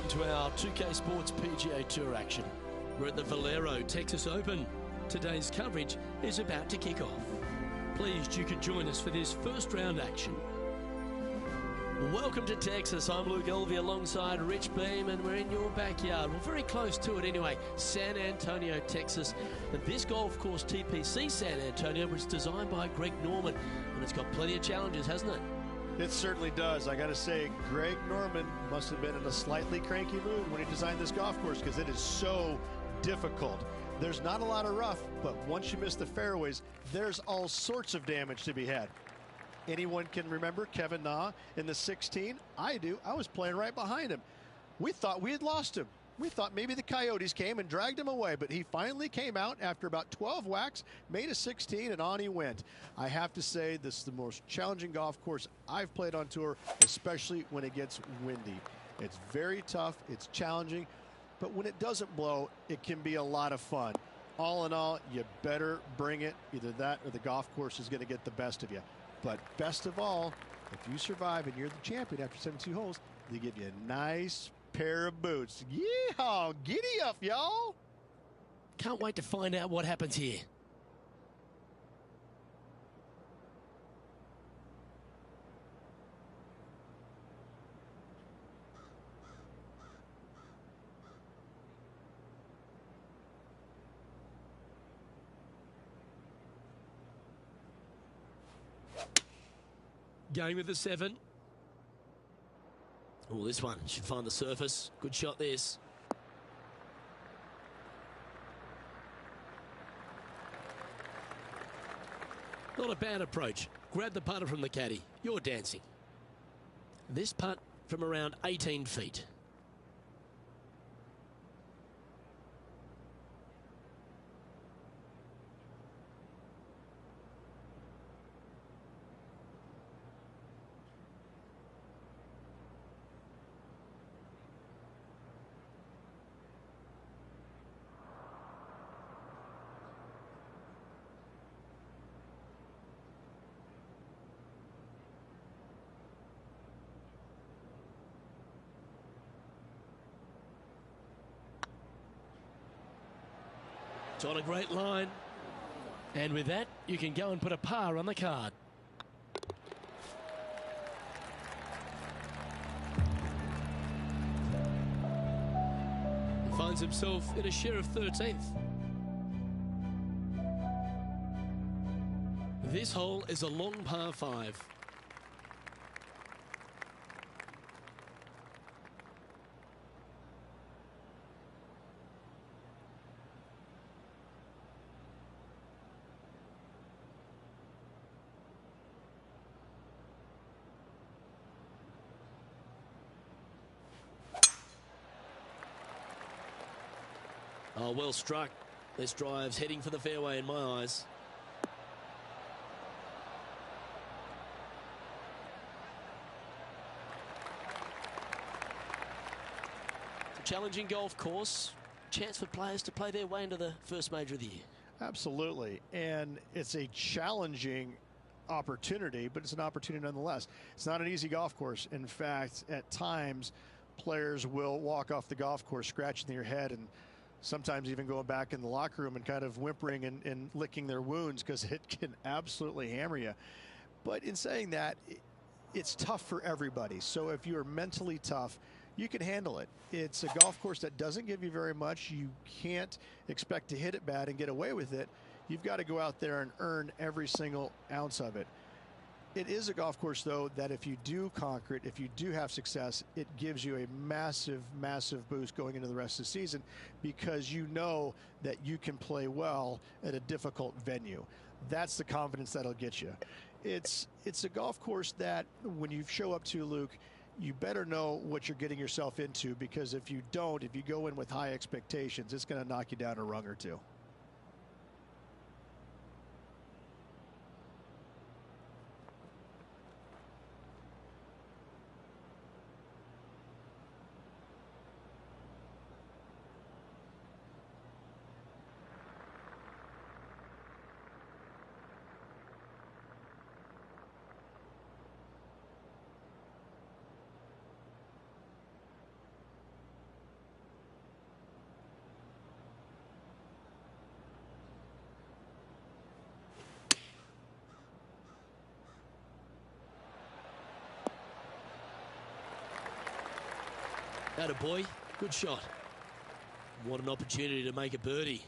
to our 2K Sports PGA Tour action. We're at the Valero Texas Open. Today's coverage is about to kick off. Pleased you could join us for this first round action. Welcome to Texas. I'm Luke Elvey alongside Rich Beam, and we're in your backyard. We're very close to it anyway, San Antonio, Texas. And this golf course, TPC San Antonio, was designed by Greg Norman, and it's got plenty of challenges, hasn't it? It certainly does. I got to say, Greg Norman must have been in a slightly cranky mood when he designed this golf course, because it is so difficult. There's not a lot of rough, but once you miss the fairways, there's all sorts of damage to be had. Anyone can remember Kevin Na in the 16? I do. I was playing right behind him. We thought we had lost him. We thought maybe the Coyotes came and dragged him away, but he finally came out after about 12 whacks, made a 16, and on he went. I have to say, this is the most challenging golf course I've played on tour, especially when it gets windy. It's very tough, it's challenging, but when it doesn't blow, it can be a lot of fun. All in all, you better bring it. Either that or the golf course is going to get the best of you. But best of all, if you survive and you're the champion after 72 holes, they give you a nice pair of boots. Yeehaw! Giddy up, y'all! Can't wait to find out what happens here. Going with the 7. Oh, this one should find the surface. Good shot, this. Not a bad approach. Grab the putter from the caddy. You're dancing. This putt from around 18 feet. It's on a great line. And with that, you can go and put a par on the card. He finds himself in a share of 13th. This hole is a long par 5. Oh, well struck. This drive's heading for the fairway in my eyes. It's a challenging golf course. Chance for players to play their way into the first major of the year. Absolutely. And it's a challenging opportunity, but it's an opportunity nonetheless. It's not an easy golf course. In fact, at times, players will walk off the golf course scratching their head and sometimes even going back in the locker room and kind of whimpering and licking their wounds, because it can absolutely hammer you. But in saying that, it's tough for everybody. So if you're mentally tough, you can handle it. It's a golf course that doesn't give you very much. You can't expect to hit it bad and get away with it. You've got to go out there and earn every single ounce of it. It is a golf course, though, that if you do conquer it, if you do have success, it gives you a massive, massive boost going into the rest of the season, because you know that you can play well at a difficult venue. That's the confidence that'll get you. It's a golf course that when you show up to, Luke, you better know what you're getting yourself into, because if you don't, if you go in with high expectations, it's going to knock you down a rung or two. Atta boy, good shot. What an opportunity to make a birdie.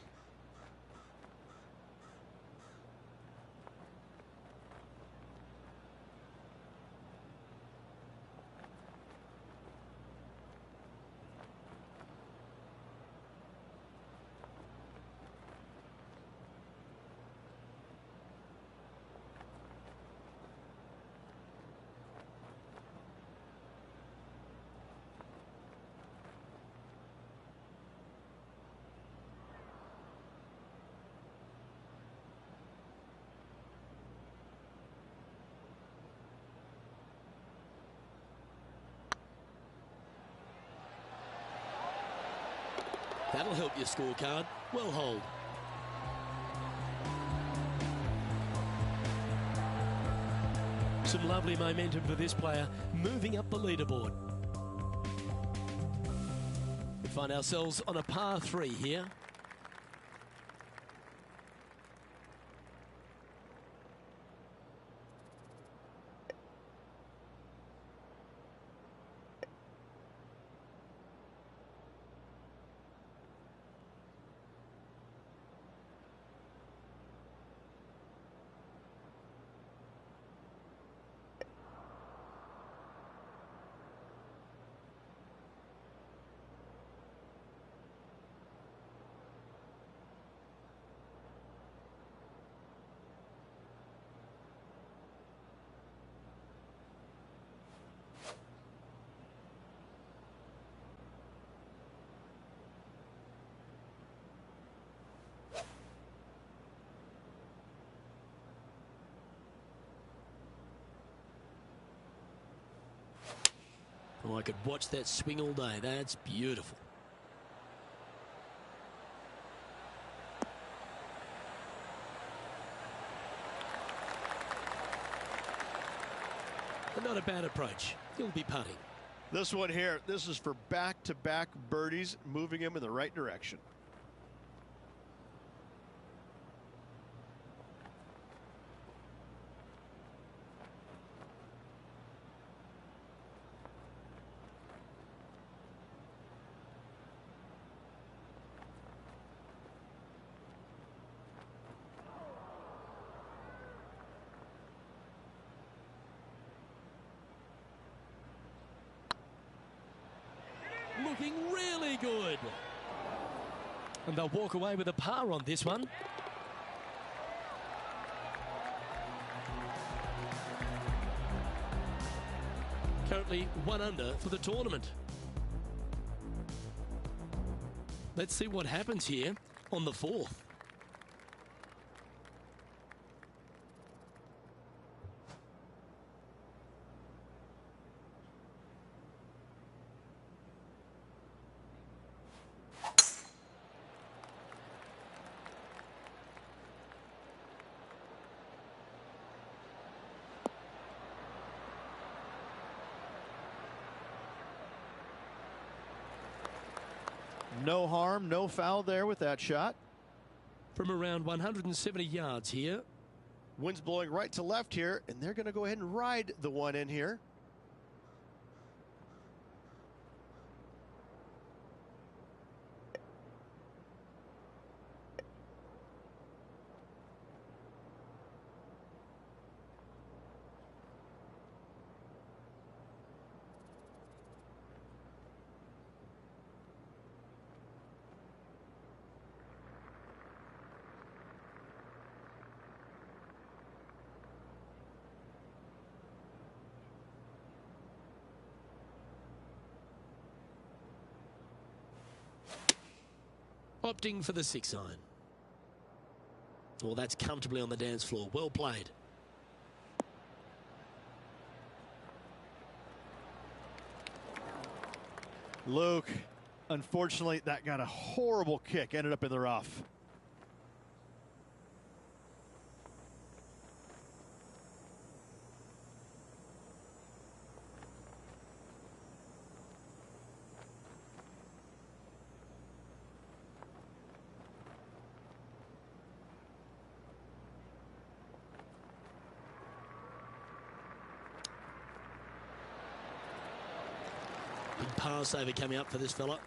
That'll help your scorecard. Well hold. Some lovely momentum for this player, moving up the leaderboard. We find ourselves on a par 3 here. Oh, I could watch that swing all day. That's beautiful. But not a bad approach. He'll be putting. This one here, this is for back-to-back birdies, moving him in the right direction. Looking really good. And they'll walk away with a par on this one. Currently 1 under for the tournament. Let's see what happens here on the 4th. No harm, no foul there with that shot. From around 170 yards here. Wind's blowing right to left here, and they're going to go ahead and ride the one in here. Opting for the 6-iron. Well, that's comfortably on the dance floor. Well played. Luke, unfortunately, that got a horrible kick. Ended up in the rough. par saver coming up for this fella.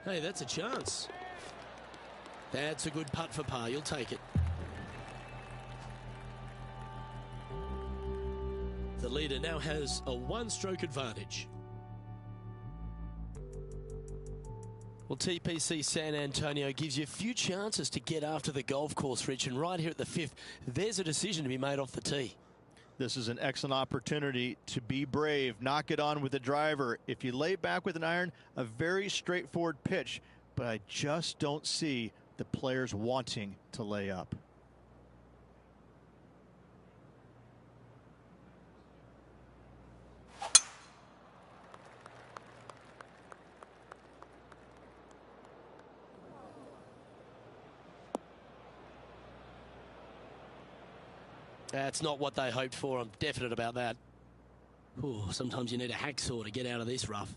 Hey, that's a chance. That's a good putt for par. You'll take it. The leader now has a one-stroke advantage. Well, TPC San Antonio gives you a few chances to get after the golf course, Rich, and right here at the 5th, there's a decision to be made off the tee. This is an excellent opportunity to be brave, knock it on with the driver. If you lay back with an iron, a very straightforward pitch, but I just don't see the players wanting to lay up. That's not what they hoped for. I'm definite about that. Ooh, sometimes you need a hacksaw to get out of this rough.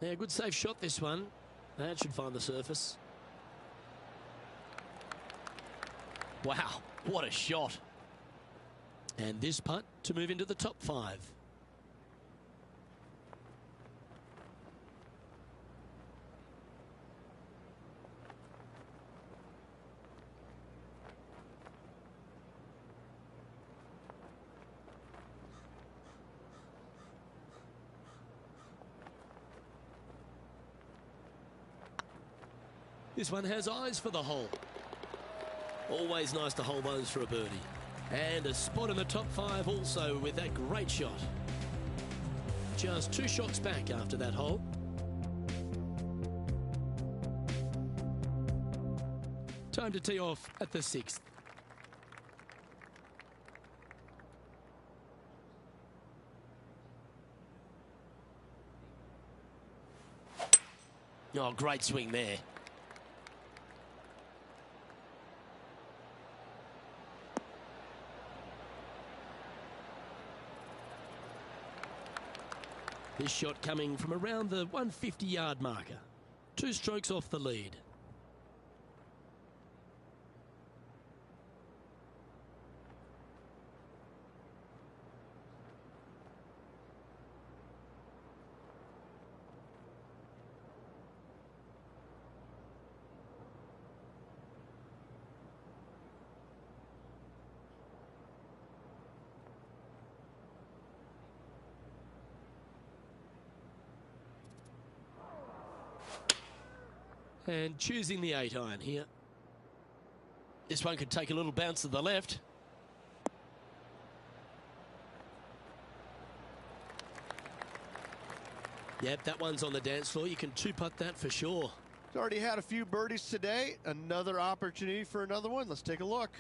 Yeah, good safe shot this one. That should find the surface. Wow, what a shot. And this putt to move into the top 5. This one has eyes for the hole. Always nice to hold those for a birdie. And a spot in the top 5 also with that great shot. Just 2 shots back after that hole. Time to tee off at the 6th. Oh, great swing there. This shot coming from around the 150-yard marker. 2 strokes off the lead. And choosing the 8-iron here. This one could take a little bounce to the left. Yep, that one's on the dance floor. You can 2-putt that for sure. He's already had a few birdies today. Another opportunity for another one. Let's take a look.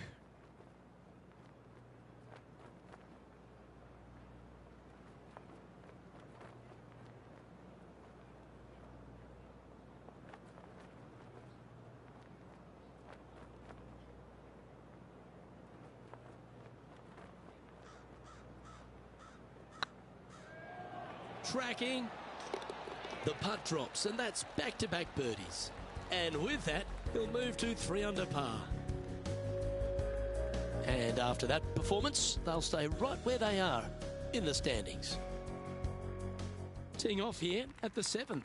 Tracking. The putt drops, and that's back-to-back birdies. And with that, he'll move to 3 under par. And after that performance, they'll stay right where they are in the standings. Teeing off here at the 7th.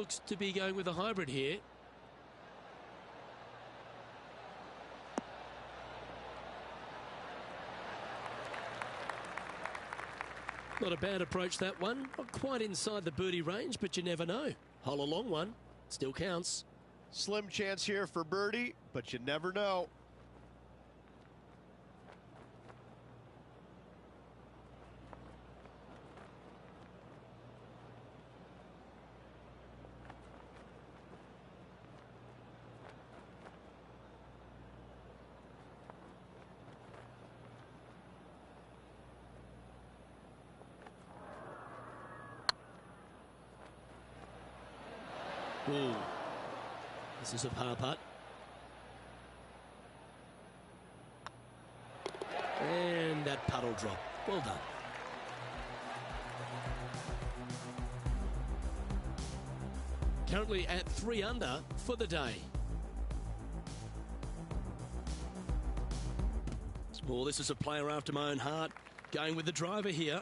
looks to be going with a hybrid here. Not a bad approach, that one. Not quite inside the birdie range, but you never know. Hole a long one. Still counts. Slim chance here for birdie, but you never know. Ooh. This is a par putt. And that putt will drop. Well done. Currently at 3 under for the day. Well, this is a player after my own heart. Going with the driver here.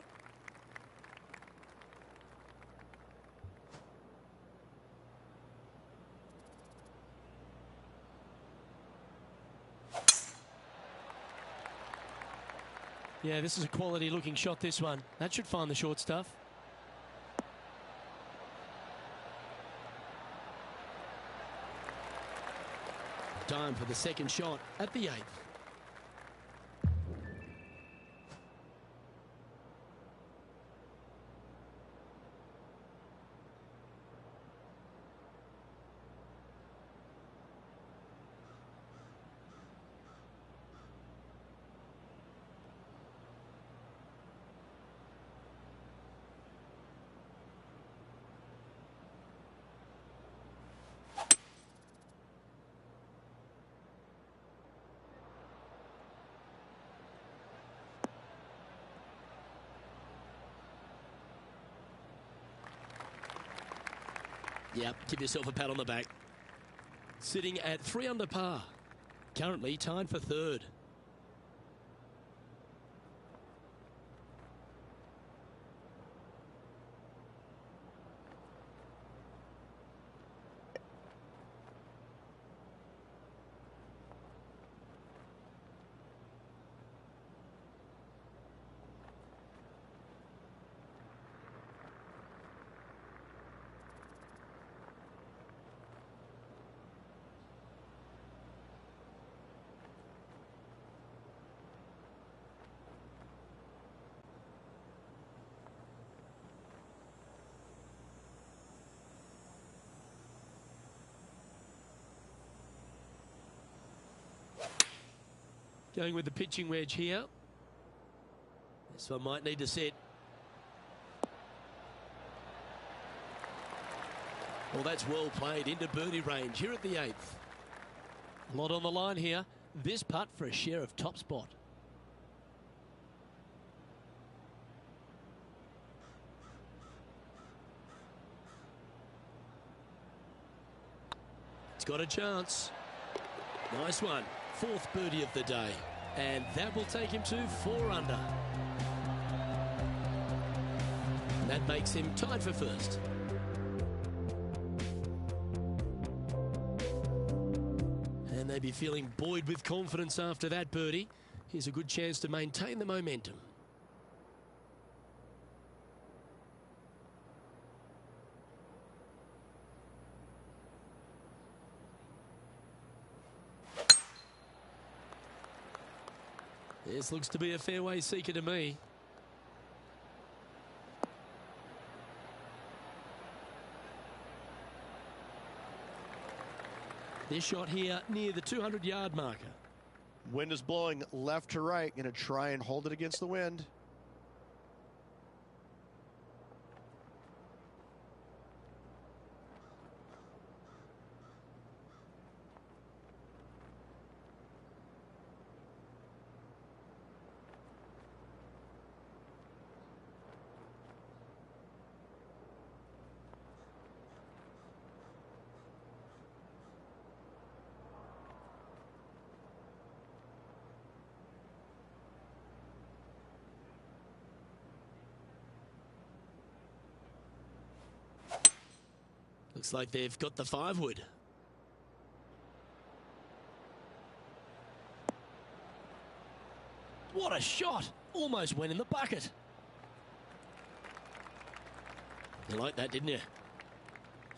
Yeah, this is a quality looking shot, this one. That should find the short stuff. Time for the second shot at the 8th. Yep, give yourself a pat on the back. Sitting at 3 under par. Currently tied for 3rd. Going with the pitching wedge here. This one might need to set. Well, that's well played into birdie range here at the 8th. A lot on the line here. This putt for a share of top spot. It's got a chance. Nice one. 4th birdie of the day. And that will take him to 4 under. And that makes him tied for 1st. And they'd be feeling buoyed with confidence after that birdie. Here's a good chance to maintain the momentum. This looks to be a fairway seeker to me. This shot here near the 200-yard marker. Wind is blowing left to right. Going to try and hold it against the wind. Looks like they've got the 5-wood. What a shot! Almost went in the bucket. You liked that, didn't you?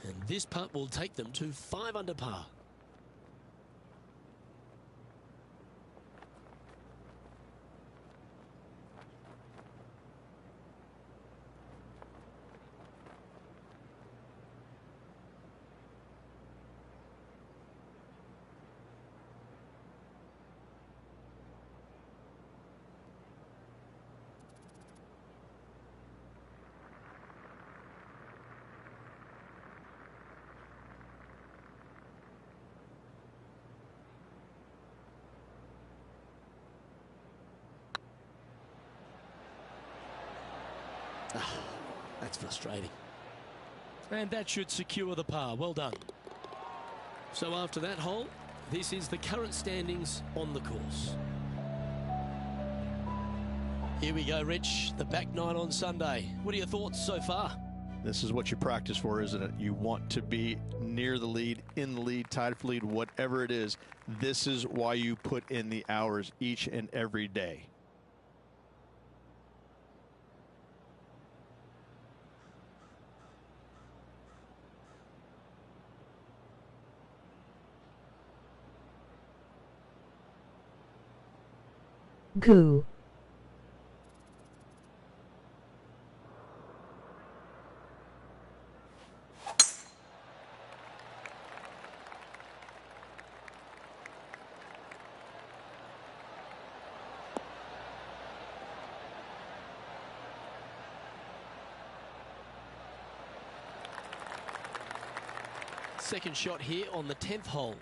And this putt will take them to 5 under par. That's frustrating. And that should secure the par. Well done. So after that hole, this is the current standings on the course. Here we go, Rich. The back nine on Sunday. What are your thoughts so far? This is what you practice for, isn't it? You want to be near the lead, in the lead, tied for lead, whatever it is. This is why you put in the hours each and every day. Goo. Second shot here on the 10th hole.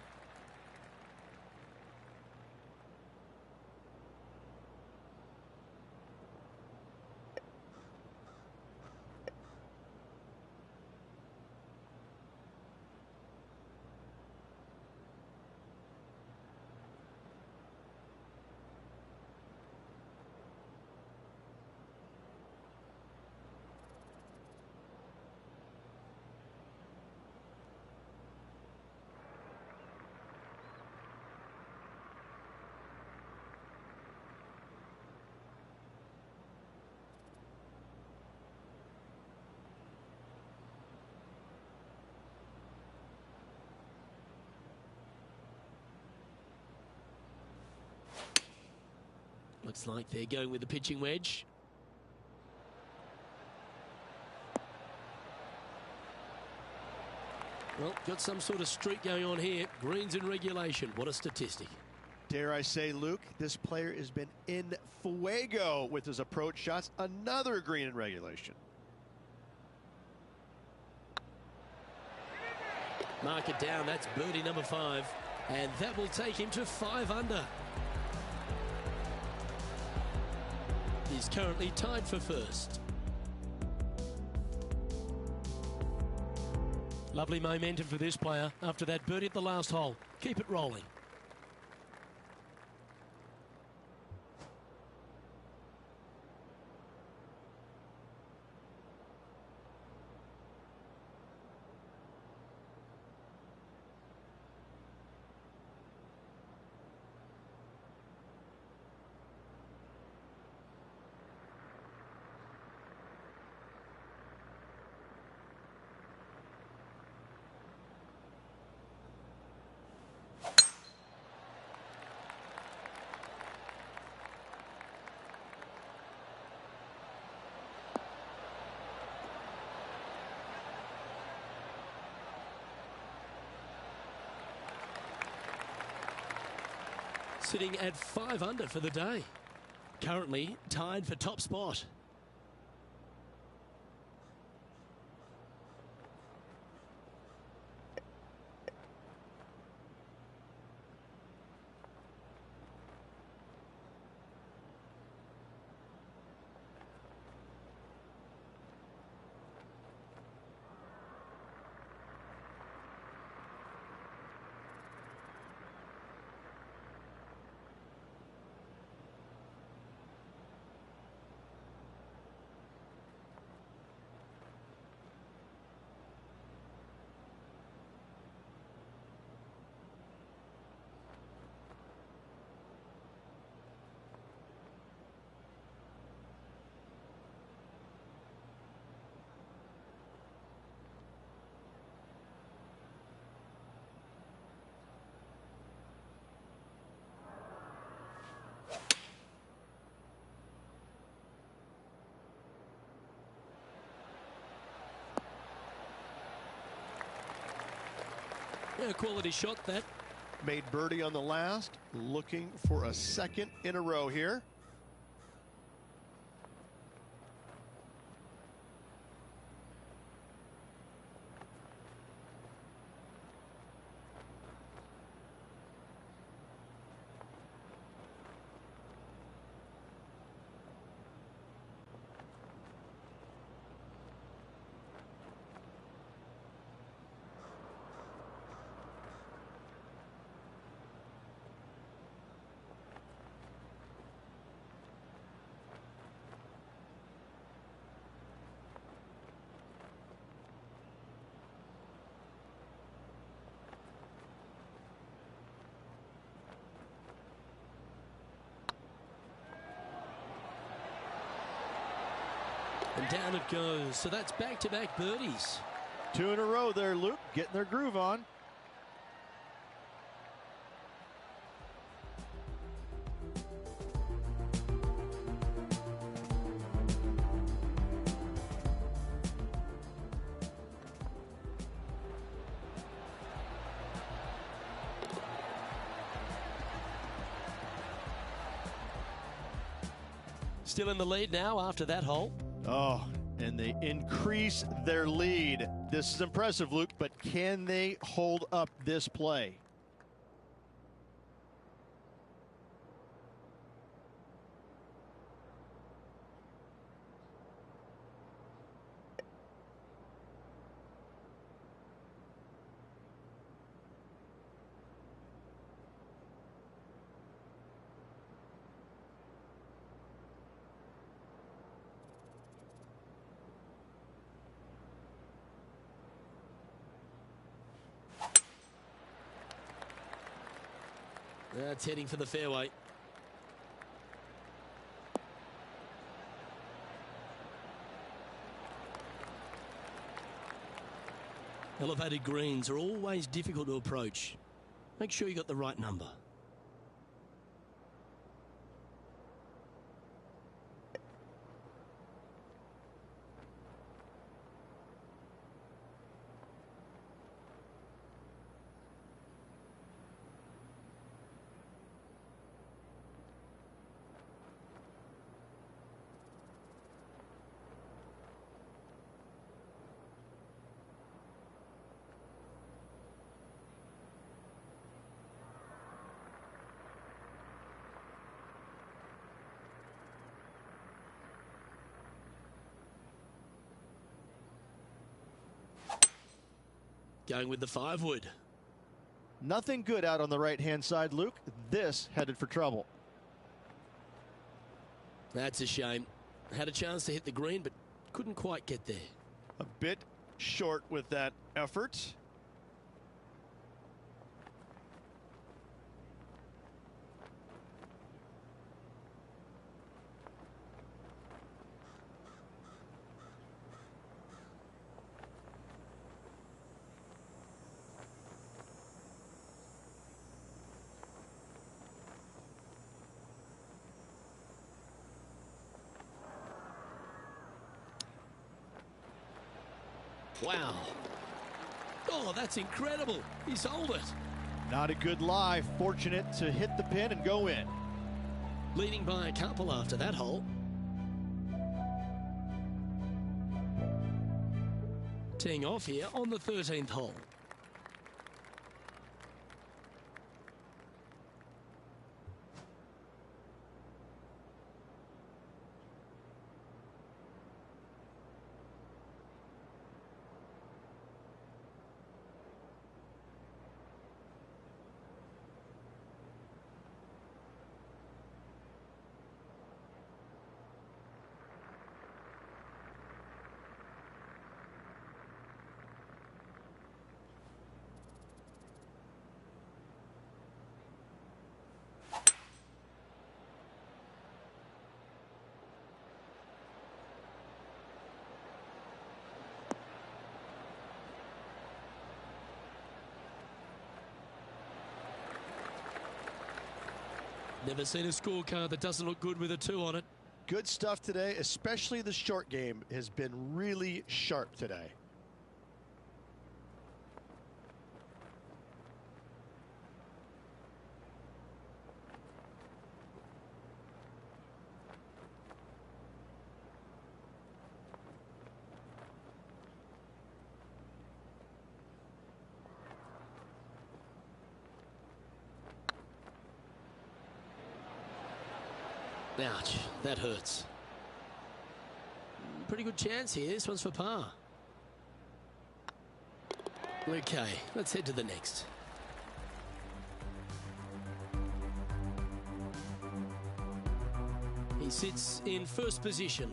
Looks like they're going with the pitching wedge. Well, got some sort of streak going on here. Greens in regulation. What a statistic. Dare I say, Luke, this player has been in fuego with his approach shots. Another green in regulation. Mark it down. That's birdie number 5. And that will take him to 5 under. He's currently tied for first. Lovely momentum for this player after that birdie at the last hole. Keep it rolling. Sitting at 5 under for the day. Currently tied for top spot. Yeah, quality shot that. Made birdie on the last, looking for a second in a row here. And down it goes. So that's back-to-back birdies. 2 in a row there, Luke, getting their groove on. Still in the lead now after that hole. Oh, and they increase their lead. This is impressive, Luke, but can they hold up this play? That's heading for the fairway. Elevated greens are always difficult to approach. Make sure you got the right number. Going with the 5-wood. Nothing good out on the right-hand side, Luke. This headed for trouble. That's a shame. Had a chance to hit the green, but couldn't quite get there. A bit short with that effort. Wow. Oh, that's incredible. He sold it. Not a good lie. Fortunate to hit the pin and go in. Leading by a couple after that hole. Teeing off here on the 13th hole. Never seen a scorecard that doesn't look good with a 2 on it. Good stuff today, especially the short game has been really sharp today. Ouch, that hurts. Pretty good chance here. This one's for par. Okay, let's head to the next. He sits in first position.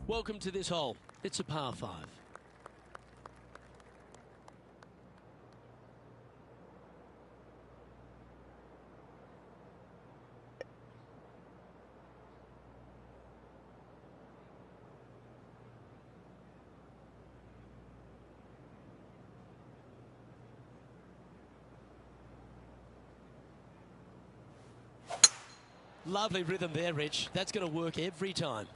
Welcome to this hole. It's a par 5. Lovely rhythm there, Rich. That's going to work every time.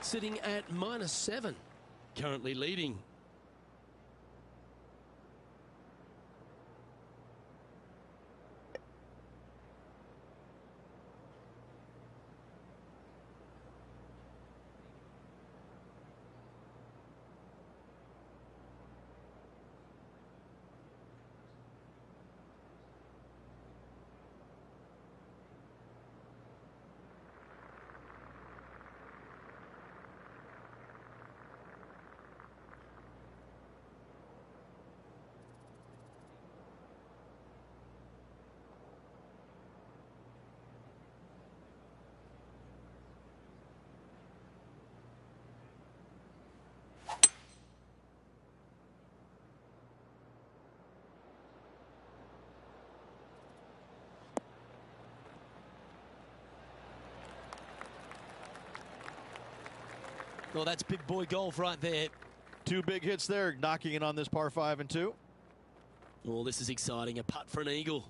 Sitting at -7, currently leading. Well, that's big boy golf right there. 2 big hits there, knocking it on this par 5 and 2. Oh, this is exciting. A putt for an eagle.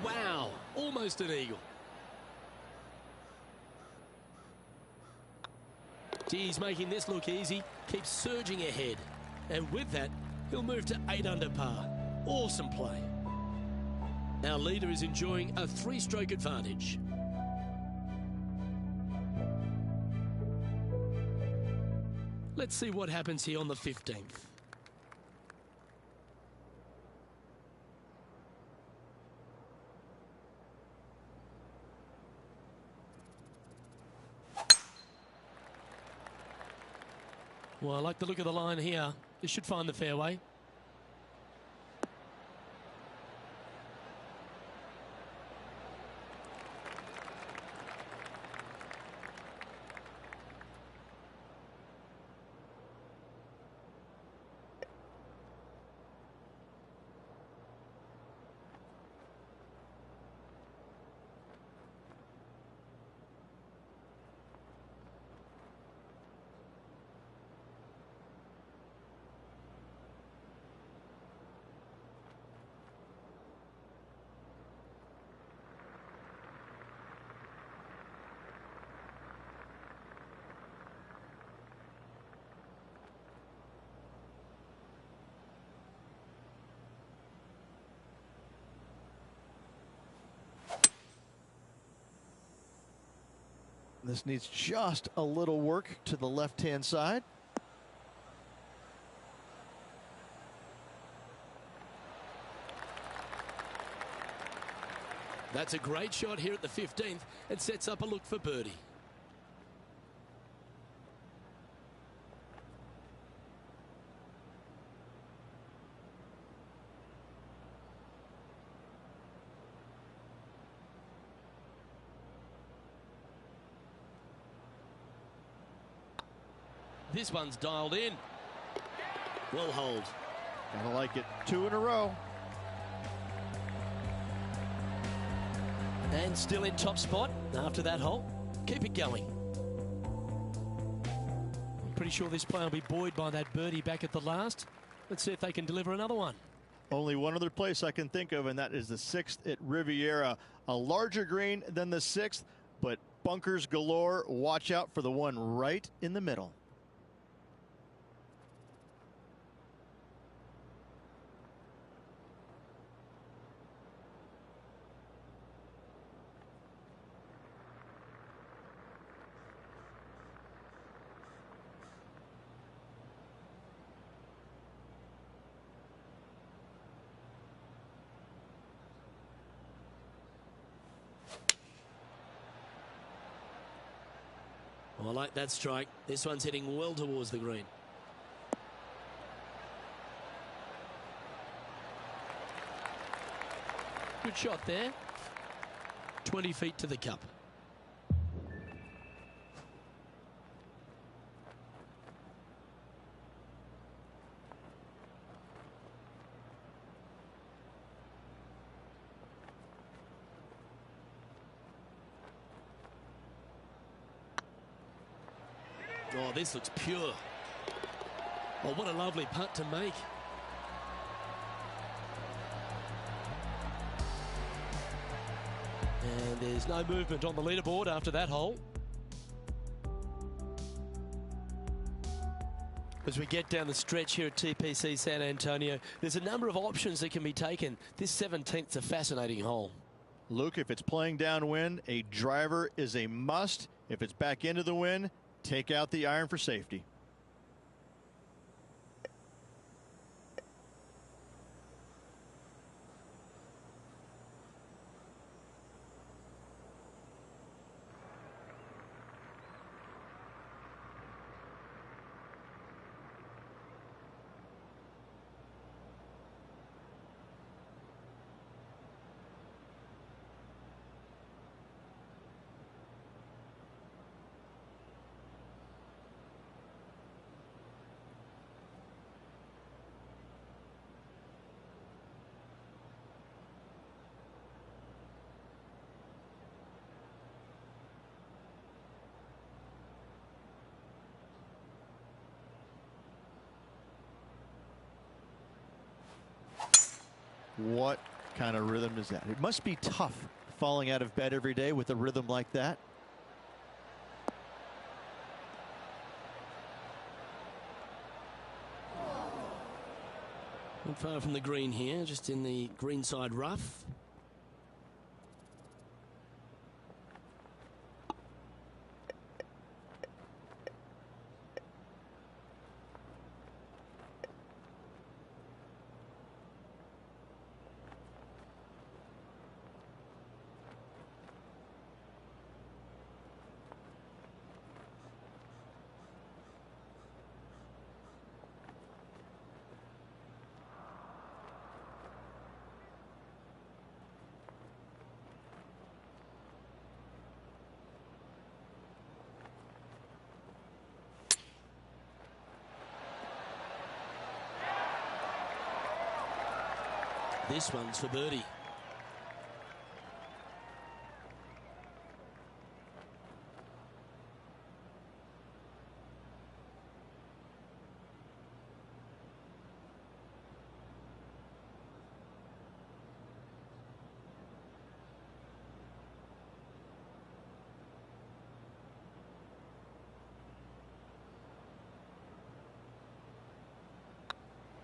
Wow, almost an eagle. He's making this look easy, keeps surging ahead. And with that, he'll move to 8 under par. Awesome play. Our leader is enjoying a 3-stroke advantage. Let's see what happens here on the 15th. Well, I like the look of the line here. This should find the fairway. This needs just a little work to the left-hand side. That's a great shot here at the 15th and sets up a look for birdie. This one's dialed in. Will hold. I like it. 2 in a row. And still in top spot after that hole. Keep it going. I'm pretty sure this play will be buoyed by that birdie back at the last. Let's see if they can deliver another one. Only one other place I can think of, and that is the 6th at Riviera. A larger green than the 6th, but bunkers galore. Watch out for the one right in the middle. Oh, I like that strike. This one's heading well towards the green. Good shot there. 20 feet to the cup. Oh, this looks pure. Oh, what a lovely putt to make. And there's no movement on the leaderboard after that hole. As we get down the stretch here at TPC San Antonio, there's a number of options that can be taken. This 17th's a fascinating hole. Luke, if it's playing downwind, a driver is a must. If it's back into the wind, take out the iron for safety. What kind of rhythm is that? It must be tough falling out of bed every day with a rhythm like that. Not far from the green here, just in the greenside rough. This one's for birdie.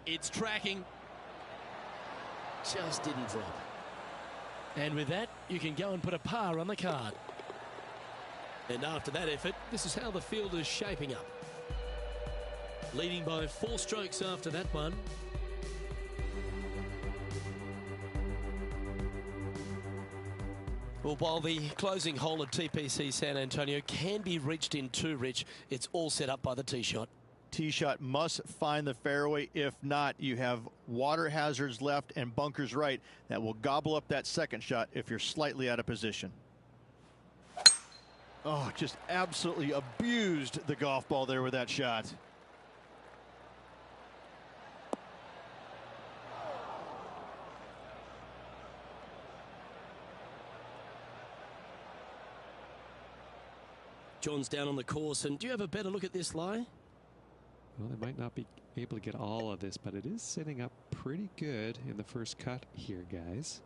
It's tracking. Just didn't drop. And with that, you can go and put a par on the card. And after that effort, this is how the field is shaping up. Leading by 4 strokes after that one. Well, while the closing hole at TPC San Antonio can be reached in 2, Rich, it's all set up by the tee shot. Tee shot must find the fairway. If not, you have water hazards left and bunkers right that will gobble up that second shot if you're slightly out of position. Oh, just absolutely abused the golf ball there with that shot. John's down on the course, and do you have a better look at this lie? Well, they might not be able to get all of this, but it is setting up pretty good in the first cut here, guys.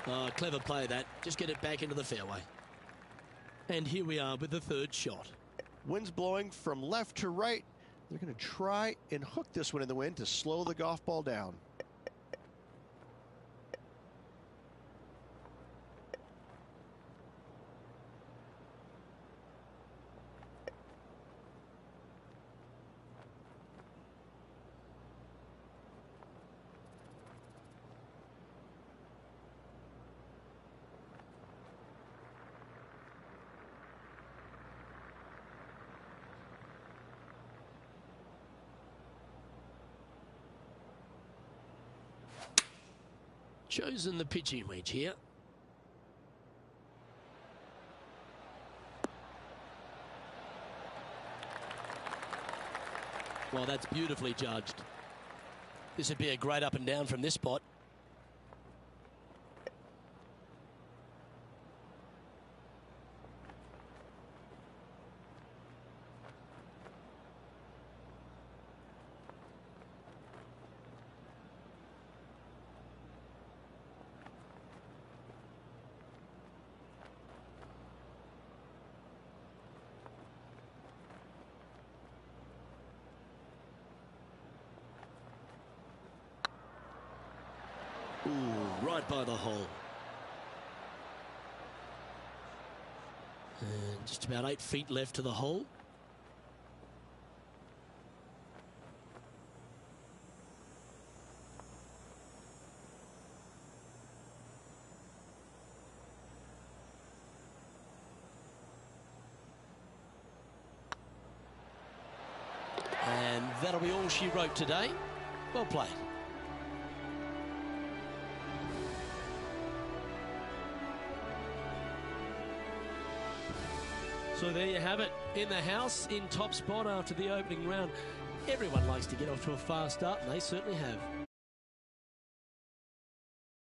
Oh, clever play that. Just get it back into the fairway. And here we are with the third shot. Wind's blowing from left to right. They're going to try and hook this one in the wind to slow the golf ball down. Chosen the pitching wedge here. Well, that's beautifully judged. This would be a great up and down from this spot. Ooh, right by the hole. And just about 8 feet left to the hole. And that'll be all she wrote today. Well played. So there you have it, in the house, in top spot after the opening round. Everyone likes to get off to a fast start, and they certainly have.